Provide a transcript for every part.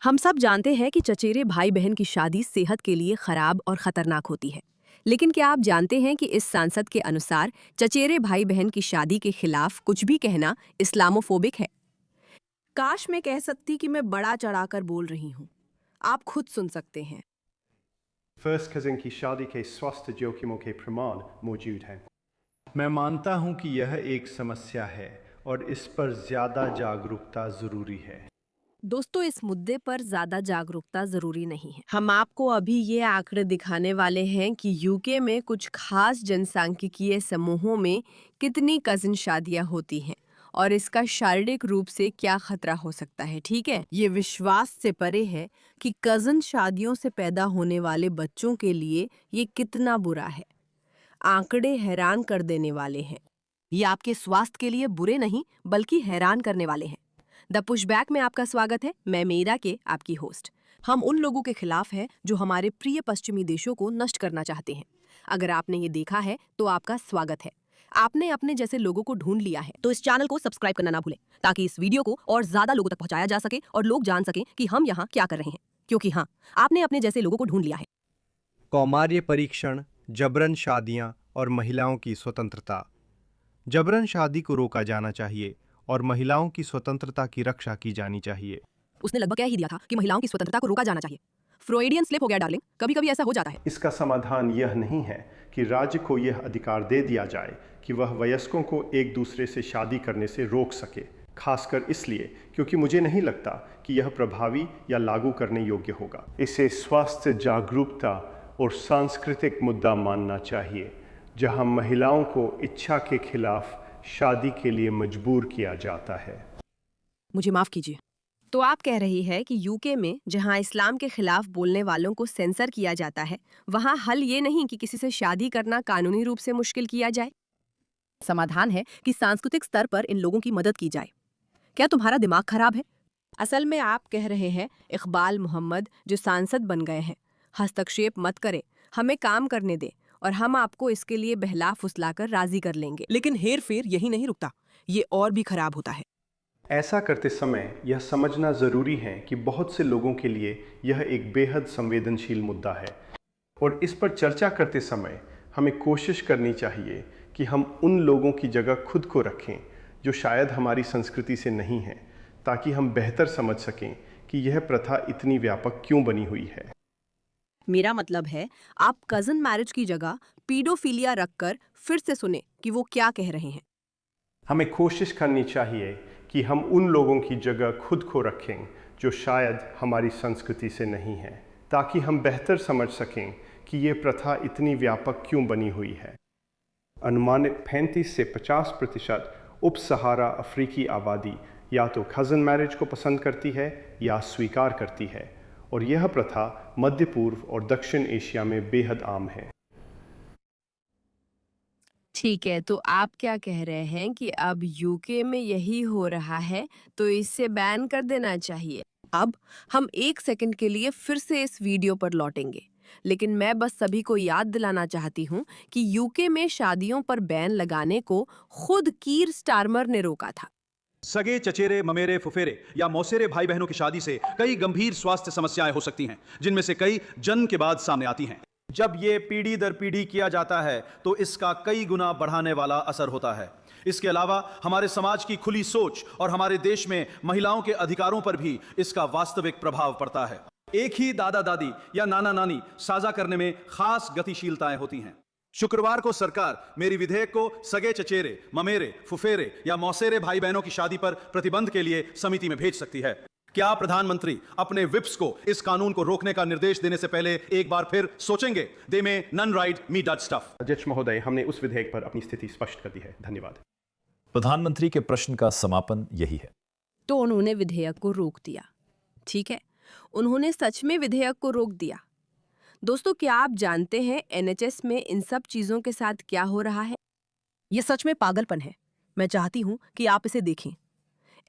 हम सब जानते हैं कि चचेरे भाई बहन की शादी सेहत के लिए खराब और खतरनाक होती है। लेकिन क्या आप जानते हैं कि इस सांसद के अनुसार चचेरे भाई बहन की शादी के खिलाफ कुछ भी कहना इस्लामोफोबिक है। काश मैं कह सकती कि मैं बड़ा चढ़ाकर बोल रही हूँ। आप खुद सुन सकते हैं। फर्स्ट कजिन की शादी के स्वास्थ्य जोखिमों के प्रमाण मौजूद हैं। मैं मानता हूं कि यह एक समस्या है और इस पर ज़्यादा जागरूकता ज़रूरी है। दोस्तों, इस मुद्दे पर ज्यादा जागरूकता जरूरी नहीं है। हम आपको अभी ये आंकड़े दिखाने वाले हैं कि यूके में कुछ खास जनसांख्यिकीय समूहों में कितनी कजिन शादियां होती हैं और इसका शारीरिक रूप से क्या खतरा हो सकता है। ठीक है, ये विश्वास से परे है कि कजिन शादियों से पैदा होने वाले बच्चों के लिए ये कितना बुरा है। आंकड़े हैरान कर देने वाले हैं। ये आपके स्वास्थ्य के लिए बुरे नहीं बल्कि हैरान करने वाले हैं। द पुशबैक में आपका स्वागत है। मैं मीरा के आपकी होस्ट। हम उन लोगों के खिलाफ हैं जो हमारे प्रिय पश्चिमी देशों को नष्ट करना चाहते हैं। अगर आपने ये देखा है तो आपका स्वागत है। आपने अपने जैसे लोगों को ढूंढ लिया है, तो इस चैनल को सब्सक्राइब करना ना भूलें ताकि इस वीडियो को और ज्यादा लोगों तक पहुंचाया जा सके और लोग जान सकें कि हम यहाँ क्या कर रहे हैं। क्योंकि हाँ, आपने अपने जैसे लोगों को ढूंढ लिया है। कौमार्य परीक्षण, जबरन शादियां और महिलाओं की स्वतंत्रता। जबरन शादी को रोका जाना चाहिए और महिलाओं की स्वतंत्रता की रक्षा की जानी चाहिए। उसने लगभग कह ही दिया था कि महिलाओं की स्वतंत्रता को रोका जाना चाहिए। फ्रॉइडियन स्लिप हो गया डार्लिंग, कभी कभी ऐसा हो जाता है। इसका समाधान यह नहीं है कि राज्य को यह अधिकार दे दिया जाए कि वह वयस्कों को एक दूसरे से शादी करने से रोक सके, खासकर इसलिए क्योंकि मुझे नहीं लगता कि यह प्रभावी या लागू करने योग्य होगा। इसे स्वास्थ्य जागरूकता और सांस्कृतिक मुद्दा मानना चाहिए, जहां महिलाओं को इच्छा के खिलाफ शादी के लिए मजबूर किया जाता है। मुझे माफ कीजिए। तो आप कह रही है कि यूके में जहां इस्लाम के खिलाफ बोलने वालों को सेंसर किया जाता है, वहां हल ये नहीं कि किसी से शादी करना कानूनी रूप से मुश्किल किया जाए। समाधान है कि सांस्कृतिक स्तर पर इन लोगों की मदद की जाए। क्या तुम्हारा दिमाग खराब है? असल में आप कह रहे हैं इकबाल मोहम्मद, जो सांसद बन गए हैं, हस्तक्षेप मत करें, हमें काम करने दें और हम आपको इसके लिए बहला फुसलाकर राजी कर लेंगे। लेकिन हेर फेर यही नहीं रुकता, ये और भी खराब होता है। ऐसा करते समय यह समझना ज़रूरी है कि बहुत से लोगों के लिए यह एक बेहद संवेदनशील मुद्दा है और इस पर चर्चा करते समय हमें कोशिश करनी चाहिए कि हम उन लोगों की जगह खुद को रखें जो शायद हमारी संस्कृति से नहीं हैं, ताकि हम बेहतर समझ सकें कि यह प्रथा इतनी व्यापक क्यों बनी हुई है। मेरा मतलब है, आप कजन मैरिज की जगह पीडोफिलिया रखकर फिर से सुने कि वो क्या कह रहे हैं। हमें कोशिश करनी चाहिए कि हम उन लोगों की जगह खुद को रखें जो शायद हमारी संस्कृति से नहीं है, ताकि हम बेहतर समझ सकें कि ये प्रथा इतनी व्यापक क्यों बनी हुई है। अनुमानित 35 से 50% उप सहारा अफ्रीकी आबादी या तो कज़न मैरिज को पसंद करती है या स्वीकार करती है, और यह प्रथा मध्य पूर्व और दक्षिण एशिया में बेहद आम है। ठीक है, तो आप क्या कह रहे हैं कि अब यूके में यही हो रहा है, तो इसे बैन कर देना चाहिए। अब हम एक सेकंड के लिए फिर से इस वीडियो पर लौटेंगे, लेकिन मैं बस सभी को याद दिलाना चाहती हूँ कि यूके में शादियों पर बैन लगाने को खुद कीर स्टारमर ने रोका था। सगे, चचेरे, ममेरे, फुफेरे या मौसेरे भाई बहनों की शादी से कई गंभीर स्वास्थ्य समस्याएं हो सकती हैं, जिनमें से कई जन्म के बाद सामने आती हैं। जब ये पीढ़ी दर पीढ़ी किया जाता है तो इसका कई गुना बढ़ाने वाला असर होता है। इसके अलावा हमारे समाज की खुली सोच और हमारे देश में महिलाओं के अधिकारों पर भी इसका वास्तविक प्रभाव पड़ता है। एक ही दादा दादी या नाना नानी साझा करने में खास गतिशीलताएं होती हैं। शुक्रवार को सरकार मेरी विधेयक को सगे, चचेरे, ममेरे, फुफेरे या मौसेरे भाई बहनों की शादी पर प्रतिबंध के लिए समिति में भेज सकती है। क्या प्रधानमंत्री अपने विप्स को इस कानून को रोकने का निर्देश देने से पहले एक बार फिर सोचेंगे? They may none write me Dutch stuff. अध्यक्ष महोदय, हमने उस विधेयक पर अपनी स्थिति स्पष्ट कर दी है। धन्यवाद। प्रधानमंत्री के प्रश्न का समापन यही है। तो उन्होंने विधेयक को रोक दिया। ठीक है, उन्होंने सच में विधेयक को रोक दिया। दोस्तों, क्या आप जानते हैं एनएचएस में इन सब चीजों के साथ क्या हो रहा है? ये सच में पागलपन है। मैं चाहती हूँ कि आप इसे देखें।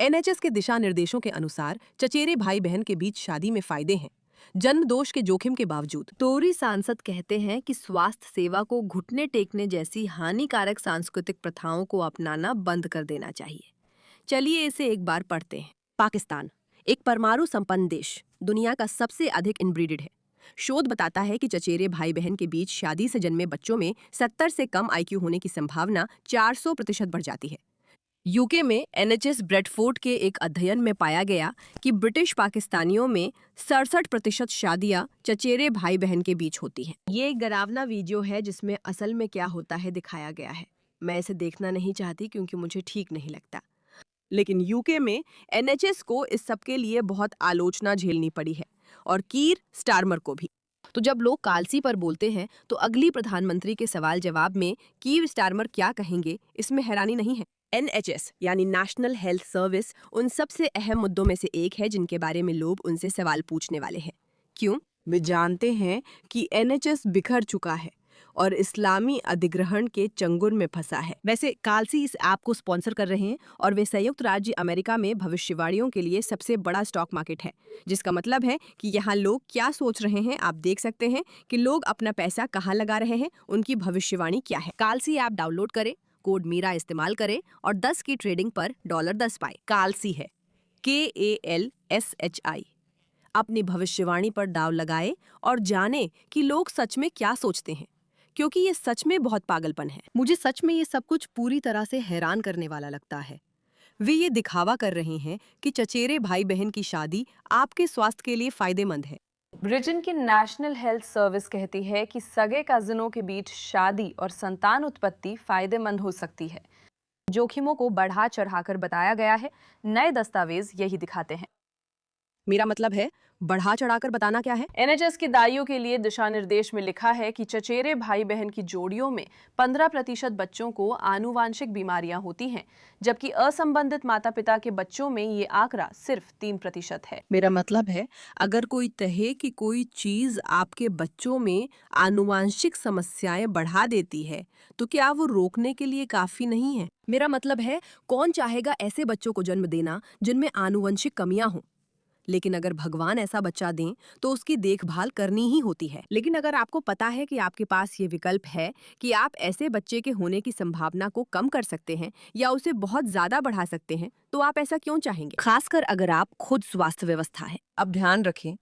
एनएचएस के दिशा निर्देशों के अनुसार चचेरे भाई बहन के बीच शादी में फायदे हैं, जन्म दोष के जोखिम के बावजूद। टोरी सांसद कहते हैं कि स्वास्थ्य सेवा को घुटने टेकने जैसी हानिकारक सांस्कृतिक प्रथाओं को अपनाना बंद कर देना चाहिए। चलिए इसे एक बार पढ़ते हैं। पाकिस्तान एक परमाणु संपन्न देश दुनिया का सबसे अधिक इनब्रीडेड है। शोध बताता है कि चचेरे भाई बहन के बीच शादी से जन्मे बच्चों में 70 से कम आईक्यू होने की संभावना 400% बढ़ जाती है। यूके में NHS ब्रेडफोर्ड के एक अध्ययन में पाया गया कि ब्रिटिश पाकिस्तानियों में 67% शादियां चचेरे भाई बहन के बीच होती हैं। ये एक डरावना वीडियो है जिसमें असल में क्या होता है दिखाया गया है। मैं इसे देखना नहीं चाहती क्योंकि मुझे ठीक नहीं लगता। लेकिन यूके में NHS को इस सब के लिए बहुत आलोचना झेलनी पड़ी है और कीर स्टारमर को भी। तो जब लोग कालसी पर बोलते हैं तो अगली प्रधानमंत्री के सवाल जवाब में कीर स्टारमर क्या कहेंगे, इसमें हैरानी नहीं है। NHS यानी नेशनल हेल्थ सर्विस उन सबसे अहम मुद्दों में से एक है जिनके बारे में लोग उनसे सवाल पूछने वाले हैं। क्यों? वे जानते हैं कि NHS बिखर चुका है और इस्लामी अधिग्रहण के चंगुल में फंसा है। वैसे कालसी इस ऐप को स्पॉन्सर कर रहे हैं और वे संयुक्त राज्य अमेरिका में भविष्यवाणियों के लिए सबसे बड़ा स्टॉक मार्केट है, जिसका मतलब है कि यहाँ लोग क्या सोच रहे हैं आप देख सकते हैं कि लोग अपना पैसा कहाँ लगा रहे हैं, उनकी भविष्यवाणी क्या है। कालसी ऐप डाउनलोड करें, कोड मीरा इस्तेमाल करें और 10 की ट्रेडिंग पर $10 पाए। कालसी है KALSHI। अपनी भविष्यवाणी पर दाव लगाए और जाने कि लोग सच में क्या सोचते हैं, क्योंकि ये सच में बहुत पागलपन है। मुझे सच में ये सब कुछ पूरी तरह से हैरान करने वाला लगता है। वे ये दिखावा कर रहे हैं कि चचेरे भाई बहन की शादी आपके स्वास्थ्य के लिए फायदेमंद है। ब्रिटेन की नेशनल हेल्थ सर्विस कहती है कि सगे कजिनों के बीच शादी और संतान उत्पत्ति फायदेमंद हो सकती है। जोखिमों को बढ़ा चढ़ाकर बताया गया है। नए दस्तावेज यही दिखाते हैं। मेरा मतलब है बढ़ा चढ़ाकर बताना क्या है? NHS की दाइयों के लिए दिशा निर्देश में लिखा है कि चचेरे भाई बहन की जोड़ियों में 15% बच्चों को आनुवांशिक बीमारियां होती हैं, जबकि असंबंधित माता पिता के बच्चों में ये आंकड़ा सिर्फ 3% है। मेरा मतलब है अगर कोई कहे कि कोई चीज आपके बच्चों में आनुवांशिक समस्याएं बढ़ा देती है तो क्या वो रोकने के लिए काफी नहीं है? मेरा मतलब है कौन चाहेगा ऐसे बच्चों को जन्म देना जिनमें आनुवंशिक कमियां हों? लेकिन अगर भगवान ऐसा बच्चा दें तो उसकी देखभाल करनी ही होती है। लेकिन अगर आपको पता है कि आपके पास ये विकल्प है कि आप ऐसे बच्चे के होने की संभावना को कम कर सकते हैं या उसे बहुत ज्यादा बढ़ा सकते हैं, तो आप ऐसा क्यों चाहेंगे? खासकर अगर आप खुद स्वास्थ्य व्यवस्था है। अब ध्यान रखें,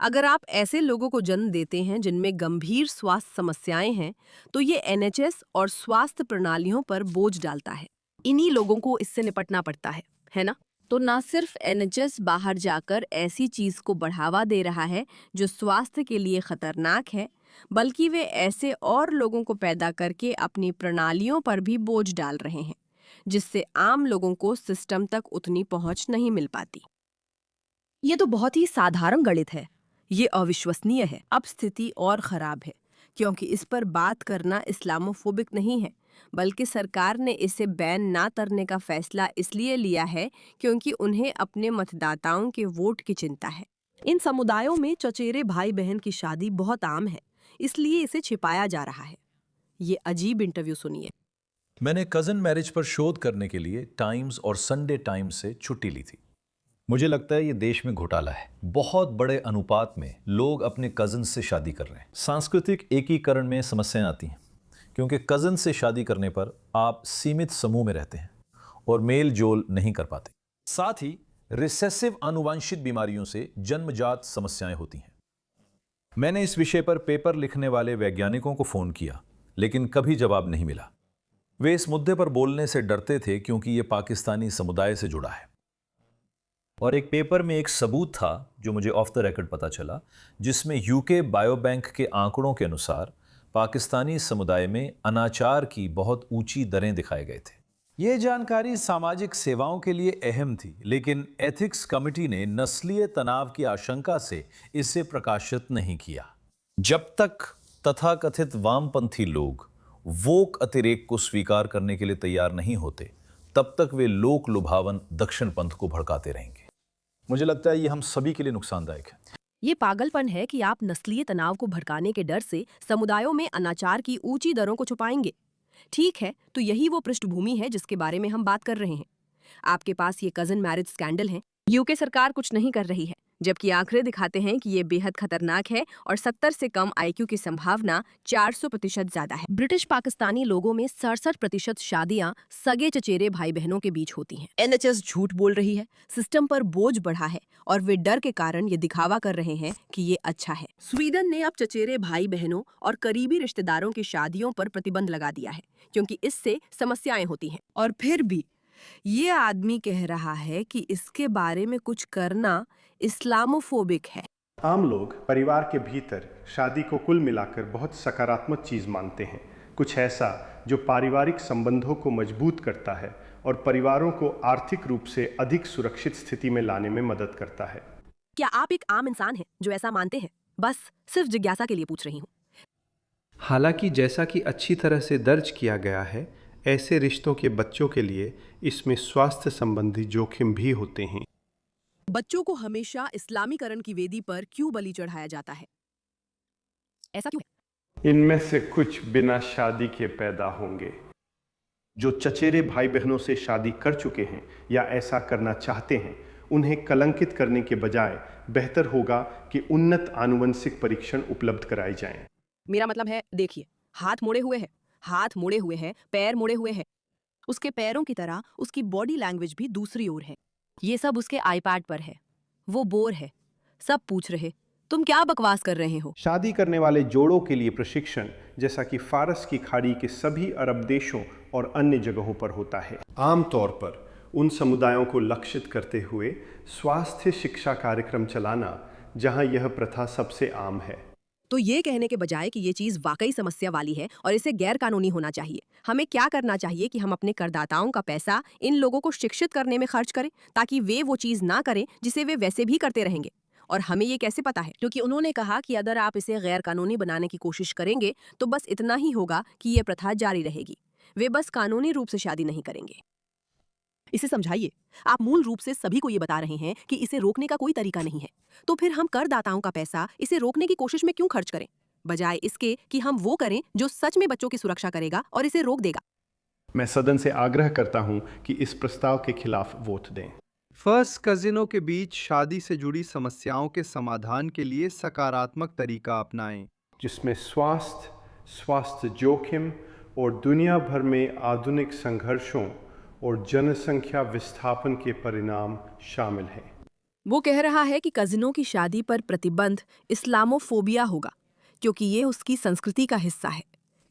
अगर आप ऐसे लोगों को जन्म देते हैं जिनमें गंभीर स्वास्थ्य समस्याएं हैं, तो ये NHS और स्वास्थ्य प्रणालियों पर बोझ डालता है। इन्हीं लोगों को इससे निपटना पड़ता है ना? तो ना सिर्फ NHS बाहर जाकर ऐसी चीज को बढ़ावा दे रहा है जो स्वास्थ्य के लिए खतरनाक है, बल्कि वे ऐसे और लोगों को पैदा करके अपनी प्रणालियों पर भी बोझ डाल रहे हैं, जिससे आम लोगों को सिस्टम तक उतनी पहुंच नहीं मिल पाती। ये तो बहुत ही साधारण गणित है। ये अविश्वसनीय है। अब स्थिति और खराब है, क्योंकि इस पर बात करना इस्लामोफोबिक नहीं है, बल्कि सरकार ने इसे बैन ना करने का फैसला इसलिए लिया है क्योंकि उन्हें अपने मतदाताओं के वोट की चिंता है। इन समुदायों में चचेरे भाई बहन की शादी बहुत आम है, इसलिए इसे छिपाया जा रहा है। ये अजीब इंटरव्यू सुनिए। मैंने कज़न मैरिज पर शोध करने के लिए टाइम्स और संडे टाइम्स से छुट्टी ली थी। मुझे लगता है ये देश में घोटाला है। बहुत बड़े अनुपात में लोग अपने कज़न से शादी कर रहे हैं। सांस्कृतिक एकीकरण में समस्याएं आती हैं, क्योंकि कज़न से शादी करने पर आप सीमित समूह में रहते हैं और मेल जोल नहीं कर पाते। साथ ही रिसेसिव आनुवंशिक बीमारियों से जन्मजात समस्याएं होती हैं। मैंने इस विषय पर पेपर लिखने वाले वैज्ञानिकों को फ़ोन किया, लेकिन कभी जवाब नहीं मिला। वे इस मुद्दे पर बोलने से डरते थे क्योंकि ये पाकिस्तानी समुदाय से जुड़ा है। और एक पेपर में एक सबूत था जो मुझे ऑफ द रिकॉर्ड पता चला, जिसमें यूके बायोबैंक के आंकड़ों के अनुसार पाकिस्तानी समुदाय में अनाचार की बहुत ऊंची दरें दिखाए गए थे। ये जानकारी सामाजिक सेवाओं के लिए अहम थी, लेकिन एथिक्स कमेटी ने नस्लीय तनाव की आशंका से इसे प्रकाशित नहीं किया। जब तक तथाकथित वामपंथी लोग वोक अतिरेक को स्वीकार करने के लिए तैयार नहीं होते, तब तक वे लोक लुभावन दक्षिण पंथ को भड़काते रहेंगे। मुझे लगता है ये हम सभी के लिए नुकसानदायक है। ये पागलपन है कि आप नस्लीय तनाव को भड़काने के डर से समुदायों में अनाचार की ऊंची दरों को छुपाएंगे। ठीक है, तो यही वो पृष्ठभूमि है जिसके बारे में हम बात कर रहे हैं। आपके पास ये कजन मैरिज स्कैंडल है। यूके सरकार कुछ नहीं कर रही है, जबकि आंकड़े दिखाते हैं कि ये बेहद खतरनाक है और 70 से कम आईक्यू की संभावना 400% ज्यादा है। ब्रिटिश पाकिस्तानी लोगों में 67% शादियां सगे चचेरे भाई बहनों के बीच होती हैं। NHS झूठ बोल रही है, सिस्टम पर बोझ बढ़ा है और वे डर के कारण ये दिखावा कर रहे हैं कि ये अच्छा है। स्वीडन ने अब चचेरे भाई बहनों और करीबी रिश्तेदारों की शादियों पर प्रतिबंध लगा दिया है, क्योंकि इससे समस्याएं होती हैं। और फिर भी ये आदमी कह रहा है कि इसके बारे में कुछ करना इस्लामोफोबिक है। आम लोग परिवार के भीतर शादी को कुल मिलाकर बहुत सकारात्मक चीज़ मानते हैं, कुछ ऐसा जो पारिवारिक संबंधों को मजबूत करता है और परिवारों को आर्थिक रूप से अधिक सुरक्षित स्थिति में लाने में मदद करता है। क्या आप एक आम इंसान हैं जो ऐसा मानते हैं? बस सिर्फ जिज्ञासा के लिए पूछ रही हूँ। हालांकि जैसा कि अच्छी तरह से दर्ज किया गया है, ऐसे रिश्तों के बच्चों के लिए इसमें स्वास्थ्य संबंधी जोखिम भी होते हैं। बच्चों को हमेशा इस्लामीकरण की वेदी पर क्यों बलि चढ़ाया जाता है? ऐसा क्यों है? इनमें से कुछ बिना शादी के पैदा होंगे। जो चचेरे भाई बहनों से शादी कर चुके हैं या ऐसा करना चाहते हैं, उन्हें कलंकित करने के बजाय बेहतर होगा कि उन्नत आनुवंशिक परीक्षण उपलब्ध कराए जाएं। मेरा मतलब है, देखिए, हाथ मोड़े हुए हैं, हाथ मोड़े हुए हैं, पैर मोड़े हुए हैं। उसके पैरों की तरह उसकी बॉडी लैंग्वेज भी दूसरी ओर है। ये सब उसके आईपैड पर है। वो बोर है। सब पूछ रहे, तुम क्या बकवास कर रहे हो? शादी करने वाले जोड़ों के लिए प्रशिक्षण, जैसा कि फारस की खाड़ी के सभी अरब देशों और अन्य जगहों पर होता है, आमतौर पर उन समुदायों को लक्षित करते हुए स्वास्थ्य शिक्षा कार्यक्रम चलाना जहां यह प्रथा सबसे आम है। तो ये कहने के बजाय कि ये चीज वाकई समस्या वाली है और इसे गैर कानूनी होना चाहिए, हमें क्या करना चाहिए कि हम अपने करदाताओं का पैसा इन लोगों को शिक्षित करने में खर्च करें, ताकि वे वो चीज ना करें जिसे वे वैसे भी करते रहेंगे। और हमें ये कैसे पता है? क्योंकि उन्होंने कहा कि अगर आप इसे गैर कानूनी बनाने की कोशिश करेंगे तो बस इतना ही होगा कि ये प्रथा जारी रहेगी। वे बस कानूनी रूप से शादी नहीं करेंगे। इसे समझाइए। आप मूल रूप से सभी को ये बता रहे हैं कि इसे रोकने का कोई तरीका नहीं है। तो फिर हम करदाताओं का पैसा इसे रोकने की कोशिश में क्यों खर्च करें, बजाय इसके कि हम वो करें जो सच में बच्चों की सुरक्षा करेगा और इसे रोक देगा। मैं सदन से आग्रह करता हूं कि इस प्रस्ताव के खिलाफ वोट दें। फर्स्ट कजिनों के बीच शादी से जुड़ी समस्याओं के समाधान के लिए सकारात्मक तरीका अपनाएं, जिसमें स्वास्थ्य जोखिम और दुनिया भर में आधुनिक संघर्षों और जनसंख्या विस्थापन के परिणाम शामिल हैं। वो कह रहा है कि कजिनों की शादी पर प्रतिबंध इस्लामोफोबिया होगा, क्योंकि ये उसकी संस्कृति का हिस्सा है।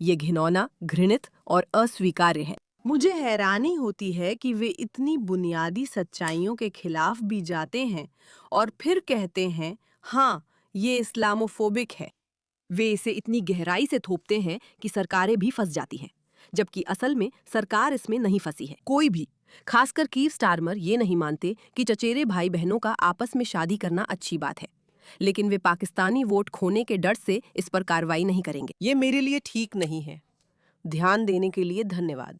ये घिनौना, घृणित और अस्वीकार्य है। मुझे हैरानी होती है कि वे इतनी बुनियादी सच्चाइयों के खिलाफ भी जाते हैं और फिर कहते हैं, हाँ, ये इस्लामोफोबिक है। वे इसे इतनी गहराई से थोपते हैं कि सरकारें भी फंस जाती हैं, जबकि असल में सरकार इसमें नहीं फंसी है। कोई भी, खासकर कीर स्टारमर, ये नहीं मानते कि चचेरे भाई बहनों का आपस में शादी करना अच्छी बात है, लेकिन वे पाकिस्तानी वोट खोने के डर से इस पर कार्रवाई नहीं करेंगे। ये मेरे लिए ठीक नहीं है। ध्यान देने के लिए धन्यवाद।